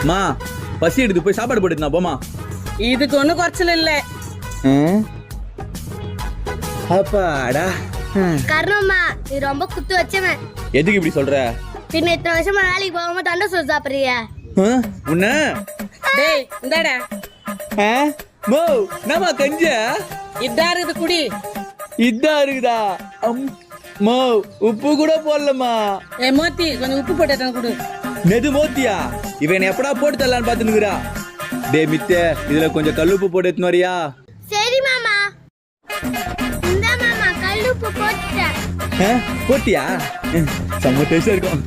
மா பசி எடுத்து போய் சாப்பாடு போட்டுனா போமா. இதுக்கு ஒன்றும் குறைச்சல் இல்லை. அப்பாடா. கர்ணம்மா நீ ரொம்ப குத்து வச்சவன். எதுக்கு இப்படி சொல்ற? பின்ன இத்தனை வருஷமா வேலைக்கு போகாம தண்டை சோறு சாப்பிடுறிய. உன்ன டேய் இந்தாடா. மோ நம்ம கஞ்ச இதா இருக்குது குடி. இதா இருக்குதா? மோ உப்பு கூட போடலமா. மோத்தி கொஞ்சம் உப்பு போட்டு குடு. நெது மோத்தியா? இவன் எப்படா போட்டு தரலான்னு பாத்துனுக்குறா. டே மித்தே இதுல கொஞ்சம் கல்லுப்பு போட்டு எடுத்துன்னு வரியா? சரி மாமா. இந்த மாமா கல்லுப்பு போட்டுட்டேன். போட்டியா? செம்ம டேஸ்டா இருக்கும்.